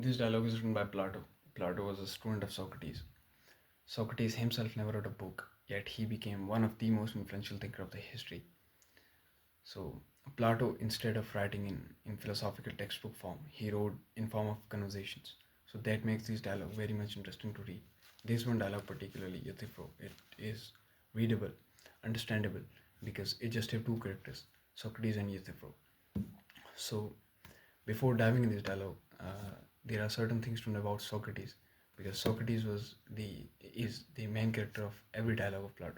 This dialogue is written by Plato. Plato was a student of Socrates. Socrates himself never wrote a book, yet he became one of the most influential thinkers of the history. So Plato, instead of writing in philosophical textbook form, he wrote in form of conversations. So that makes this dialogue very much interesting to read. This one dialogue particularly, Euthyphro, it is readable, understandable, because it just have two characters, Socrates and Euthyphro. So before diving in this dialogue, there are certain things to know about Socrates, because Socrates is the main character of every dialogue of Plato.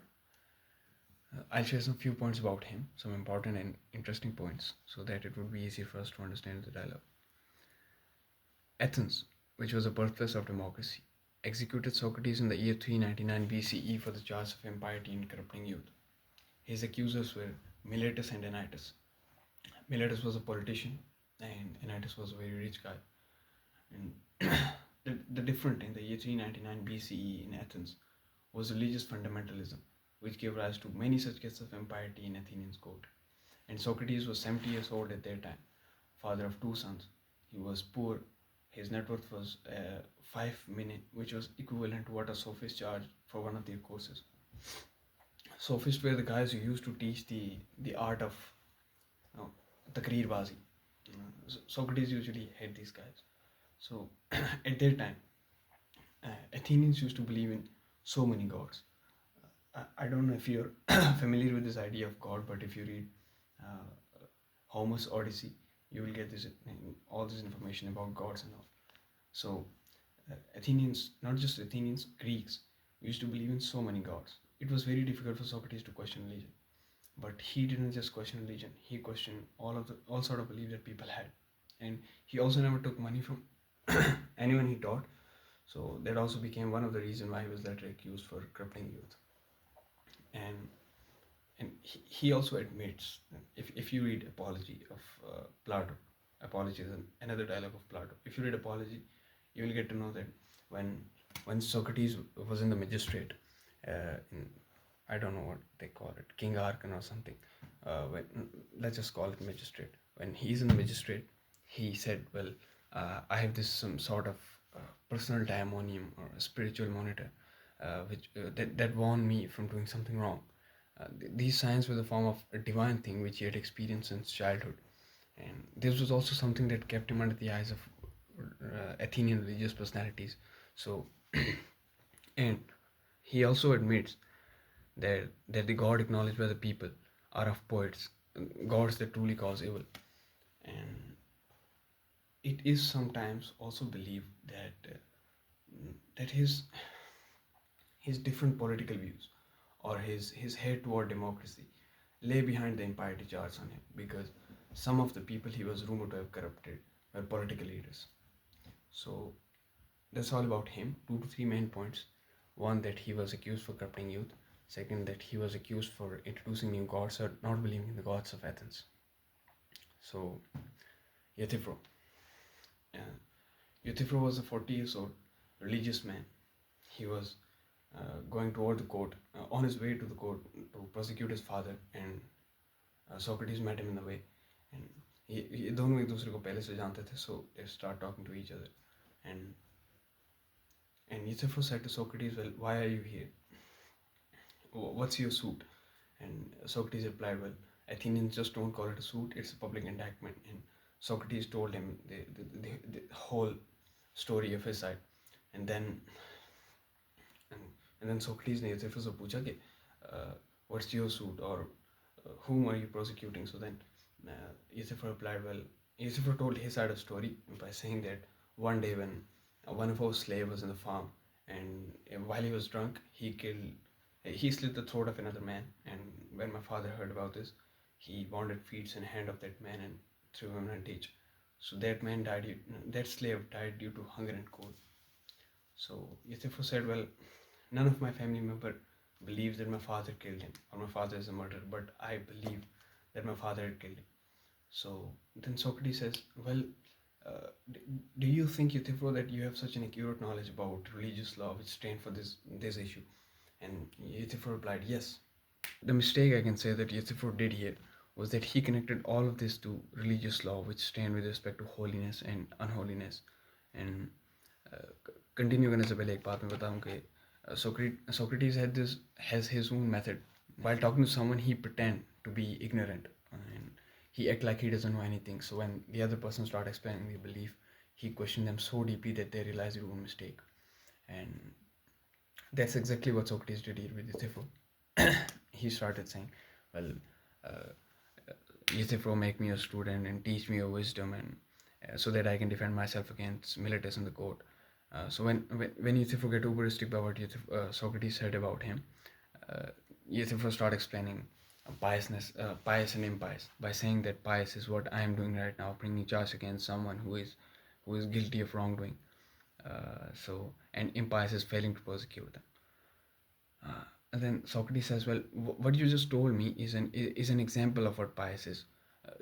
I'll share some few points about him, some important and interesting points, so that it would be easy for us to understand the dialogue. Athens, which was the birthplace of democracy, executed Socrates in the year 399 BCE for the charge of impiety and corrupting youth. His accusers were Miletus and Anytus. Miletus was a politician, and Anytus was a very rich guy. And the different in the year 399 BCE in Athens was religious fundamentalism, which gave rise to many such cases of impiety in Athenians' court. And Socrates was 70 years old at that time, father of two sons. He was poor. His net worth was 5 minutes, which was equivalent to what a sophist charged for one of their courses. Sophists were the guys who used to teach the art of takrirbazi. Socrates usually had these guys. So at that time, Athenians used to believe in so many gods. I don't know if you're familiar with this idea of God, but if you read Homer's Odyssey, you will get all this information about gods and all. So Athenians, not just Athenians, Greeks used to believe in so many gods. It was very difficult for Socrates to question religion, but he didn't just question religion. He questioned all sort of belief that people had, and he also never took money from anyone he taught. So that also became one of the reasons why he was later accused for corrupting youth. And he also admits, if you read Apology of Plato, Apology is another dialogue of Plato. If you read Apology, you will get to know that when Socrates was in the magistrate, in, I don't know what they call it, King Archon or something. Let's just call it magistrate. When he's in the magistrate, he said, "Well, I have this some sort of personal daimonium or a spiritual monitor, which that warned me from doing something wrong." These signs were the form of a divine thing which he had experienced since childhood, and this was also something that kept him under the eyes of Athenian religious personalities. So, and he also admits that the God acknowledged by the people are of poets, gods that truly cause evil, and it is sometimes also believed that his different political views or his hate toward democracy lay behind the impiety charge on him, because some of the people he was rumored to have corrupted were political leaders. So that's all about him. 2 to 3 main points. One, that he was accused for corrupting youth. Second, that he was accused for introducing new gods or not believing in the gods of Athens. So Euthyphro. Euthyphro was a 40 years old religious man. He was going toward the court, on his way to the court to prosecute his father, and Socrates met him in the way, and ये दोनों एक दूसरे को पहले से जानते थे, so they start talking to each other, and Euthyphro said to Socrates, "Well, why are you here? What's your suit?" And Socrates replied, "Well, Athenians just don't call it a suit; it's a public indictment." And Socrates told him the whole story of his side, and then Socrates ने Euthyphro से पूछा कि what's your suit, or whom are you prosecuting? So then Euthyphro replied, well, Euthyphro told his side of the story by saying that one day when one of our slaves was in the farm, and while he was drunk, he slit the throat of another man, and when my father heard about this, he wounded feet and hand of that man and threw him in a ditch. So that slave died due to hunger and cold. So Euthyphro said, well, none of my family member believes that my father killed him or my father is a murderer, but I believe that my father had killed him. So then Socrates says, well, do you think, Euthyphro, that you have such an accurate knowledge about religious law which stand for this issue? And Euthyphro replied, yes. The mistake I can say that Euthyphro did here was that he connected all of this to religious law which stand with respect to holiness and unholiness. And continue करने से पहले एक बात मैं बताऊं कि Socrates has his own method. While talking to someone, he pretend to be ignorant and he act like he doesn't know anything. So when the other person start explaining the belief, he questioned them so deeply that they realize it was a mistake. And that's exactly what Socrates did here with Euthyphro. He started saying, well, uh, Euthyphro, make me a student and teach me your wisdom, and so that I can defend myself against militaries in the court. So when Euthyphro get overistic about what Socrates said about him, uh, Euthyphro start explaining pious and impious, by saying that pious is what I am doing right now, bringing charge against someone who is guilty of wrongdoing. And impious is failing to persecute them. And then Socrates says, "Well, what you just told me is an example of what pious is.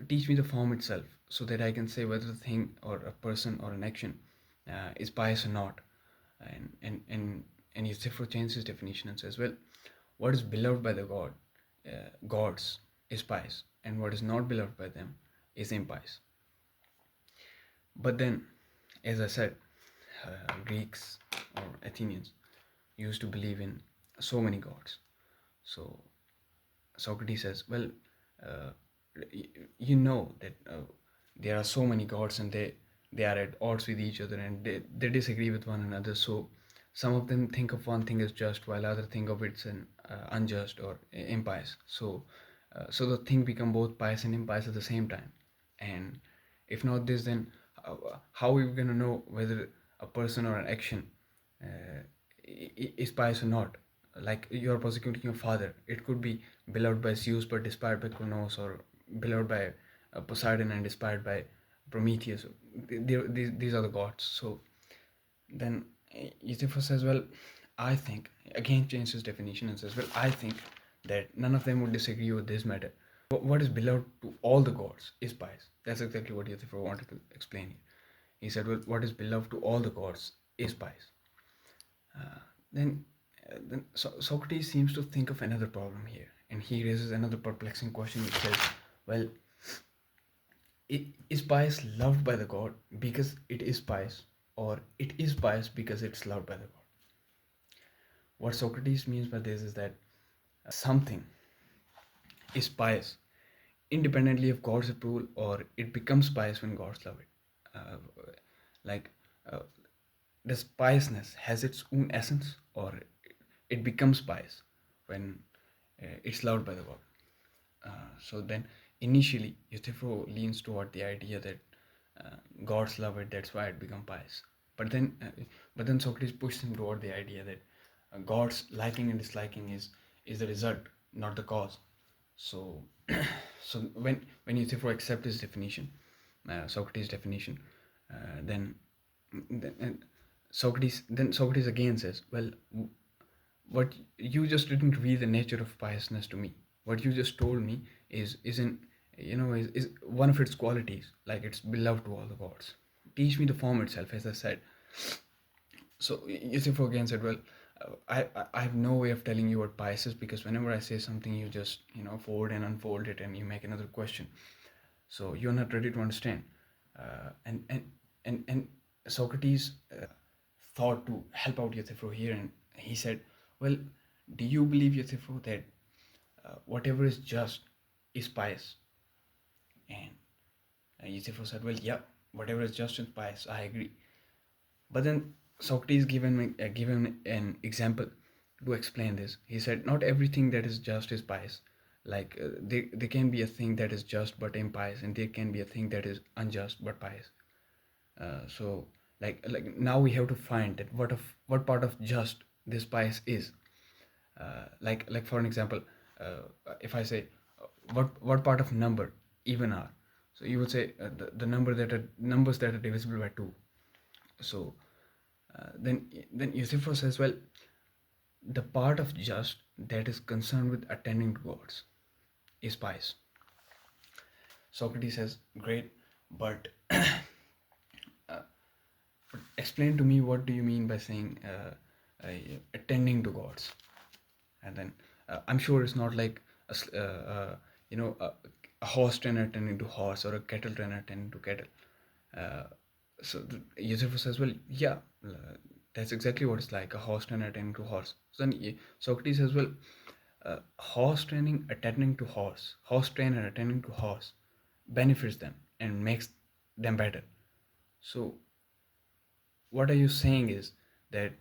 Teach me the form itself, so that I can say whether the thing or a person or an action is pious or not." And Euthyphro changes his definition and says, "Well, what is beloved by the gods is pious, and what is not beloved by them is impious." But then, as I said, Greeks or Athenians used to believe in so many gods. So Socrates says, well, uh, you know that there are so many gods and they are at odds with each other and they disagree with one another. So some of them think of one thing as just while other think of it's an unjust or impious. So the thing become both pious and impious at the same time. And if not this, then how are we going to know whether a person or an action uh, is pious or not? Like you are persecuting your father, it could be beloved by Zeus but despised by Cronos, or beloved by Poseidon and despised by Prometheus. These are the gods. So then Euthyphro says, well, I think, again changes his definition and says, well, I think that none of them would disagree with this matter. What is beloved to all the gods is pious. That's exactly what Euthyphro wanted to explain here. He said, well, what is beloved to all the gods is pious. Then Socrates seems to think of another problem here, and he raises another perplexing question which says, well, is pious loved by the god because it is pious, or it is pious because it's loved by the god? What Socrates means by this is that something is pious independently of God's approval, or it becomes pious when God's love it. Uh, like, uh, does piousness has its own essence, or it becomes pious when it's loved by the God? So then, initially, Euthyphro leans toward the idea that God's love it, that's why it become pious. But then Socrates pushes him toward the idea that God's liking and disliking is the result, not the cause. So, so when Euthyphro accepts his definition, Socrates' definition, then then Socrates again says, well, what you just didn't reveal the nature of piousness to me. What you just told me is one of its qualities, like it's beloved to all the gods. Teach me the form itself, as I said. So Euthyphro again said, well, I have no way of telling you what pious is, because whenever I say something, you just fold and unfold it and you make another question. So you're not ready to understand. And Socrates thought to help out Euthyphro here, and he said, well, do you believe, Euthyphro, that whatever is just is pious? And Euthyphro said, well, yeah, whatever is just is pious, I agree. But then Socrates given an example to explain this. He said, not everything that is just is pious. Like there can be a thing that is just but impious, and there can be a thing that is unjust but pious. So like now we have to find that what part of just this pious is. Like for an example, if I say what part of number even are, so you would say the numbers that are divisible by 2. So then Euthyphro says, well, the part of just that is concerned with attending to gods is pious. Socrates says, great, but explain to me, what do you mean by saying attending to gods? And then I'm sure it's not like a horse trainer attending to horse, or a cattle trainer attending to cattle. So Euthyphro says, well, yeah, that's exactly what it's like, a horse trainer attending to horse. So then Socrates says, well, horse training attending to horse trainer attending to horse benefits them and makes them better. So what are you saying is that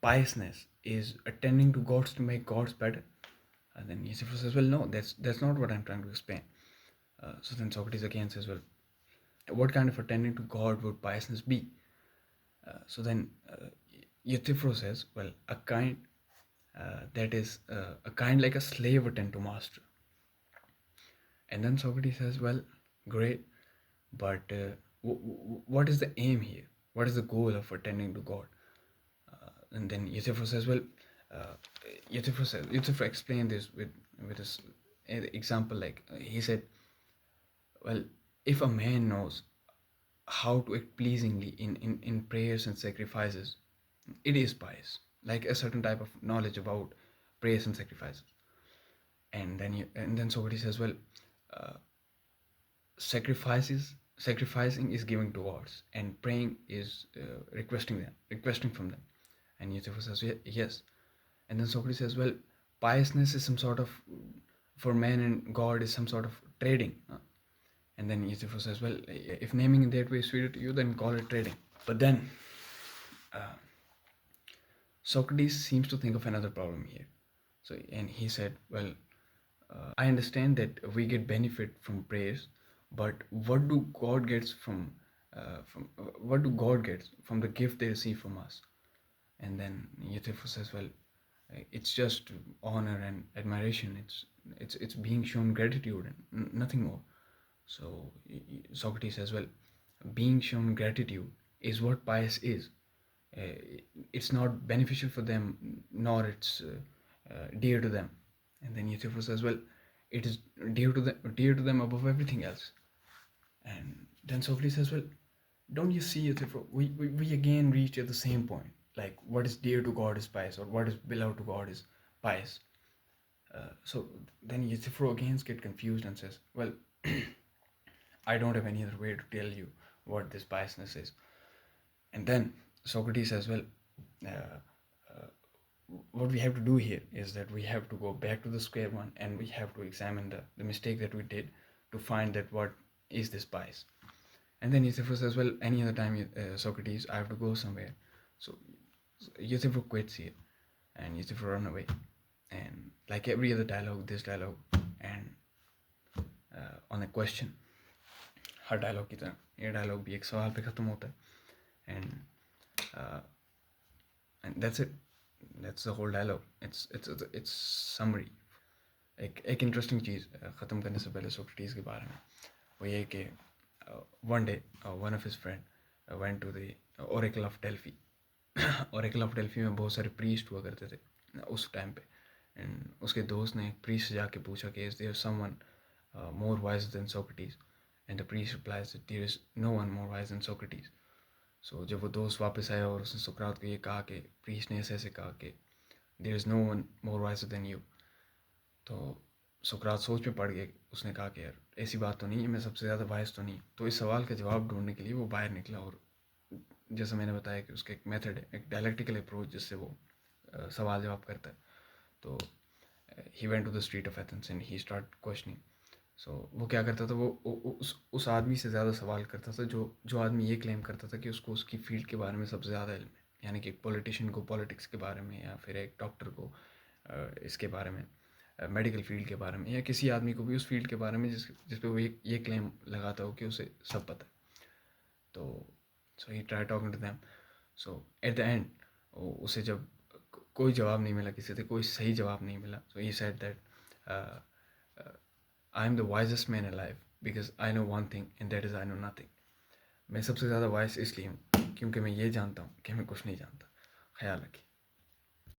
piousness is attending to gods to make gods better? And then Euthyphro says, well, no, that's not what I'm trying to explain. So then Socrates again says, well, what kind of attending to God would piousness be? So then Euthyphro says, well, a kind that is a kind like a slave attend to master. And then Socrates says, well, great, but what is the aim here? What is the goal of attending to God? And then Euthyphro says, well, uh, Euthyphro explained this with this example. Like he said, well, if a man knows how to act pleasingly in prayers and sacrifices, it is pious, like a certain type of knowledge about prayers and sacrifices. And then Socrates says, well, uh, sacrificing is giving to gods, and praying is requesting from them. And Euthyphro says, yes. And then Socrates says, well, piousness is some sort of, for man and God, is some sort of trading. And then Euthyphro says, well, if naming in that way is sweeter to you, then call it trading. But then Socrates seems to think of another problem here. So, and he said, well, I understand that we get benefit from prayers, but what do God gets what do God gets from the gift they receive from us? And then Euthyphro says, well, it's just honor and admiration. It's being shown gratitude and nothing more. So Socrates says, well, being shown gratitude is what pious is. It's not beneficial for them, nor it's dear to them. And then Euthyphro says, well, it is dear to them above everything else. And then Socrates says, well, don't you see, Euthyphro, we again reach at the same point. Like, what is dear to God is pious, or what is beloved to God is pious. So then Euthyphro again gets confused and says, well, I don't have any other way to tell you what this piousness is. And then Socrates says, well, uh, uh, what we have to do here is that we have to go back to the square one, and we have to examine the mistake that we did to find that what is this pious. And then Euthyphro says, well, any other time, Socrates, I have to go somewhere. So Euthyphro quits here, and Euthyphro run away. And like every other dialogue, this dialogue, and on a question, हर dialogue की तरह ये dialogue भी एक सवाल पे ख़त्म होता है. And that's it. That's the whole dialogue. It's summary. एक इंटरेस्टिंग चीज़ ख़त्म करने से पहले सोक्रेटिस के बारे में वो ये कि one day one of his friend went to the oracle of Delphi. oracle of Delphi में बहुत सारे priest हुआ करते थे उस टाइम पे. And उसके दोस्त ने एक priest से जाके पूछा कि is there someone more wise than Socrates? And the priest replies that there is no one more wise than Socrates. So जब वो दोस्त वापस आया और उसने सुकरात को ये कहा कि priest ने ऐसे ऐसे कहा कि there is no one more wiser than you, तो सुकरात सोच में पड़ गया. उसने कहा कि यार ऐसी बात तो नहीं है, मैं सबसे ज़्यादा वाइज तो नहीं. तो इस सवाल का जवाब ढूंढने के लिए वो बाहर निकला, और जैसा मैंने बताया कि उसका एक मेथड है, एक डायलेक्टिकल अप्रोच जिससे वो सवाल जवाब करता है. तो he went to the street of Athens and he start questioning. So वो क्या करता था, वो उस आदमी से ज़्यादा सवाल करता था जो आदमी ये क्लेम करता था कि उसको उसकी फील्ड के बारे में सबसे ज़्यादा इल्म है. यानी कि एक पॉलिटिशियन को पॉलिटिक्स के बारे में, या फिर एक डॉक्टर को इसके बारे में, मेडिकल फील्ड के बारे में, या किसी आदमी को भी उस फील्ड के बारे में जिस पे वो ये क्लेम लगाता हो कि उसे सब पता है. तो so he try talking to them. So at the end उसे जब कोई जवाब नहीं मिला, किसी से कोई सही जवाब नहीं मिला, so he said that I am the wisest man alive because I know one thing and that is I know nothing. मैं सबसे ज़्यादा वाइज इसलिए हूँ क्योंकि मैं ये जानता हूँ कि मैं कुछ नहीं जानता. ख्याल रखिए.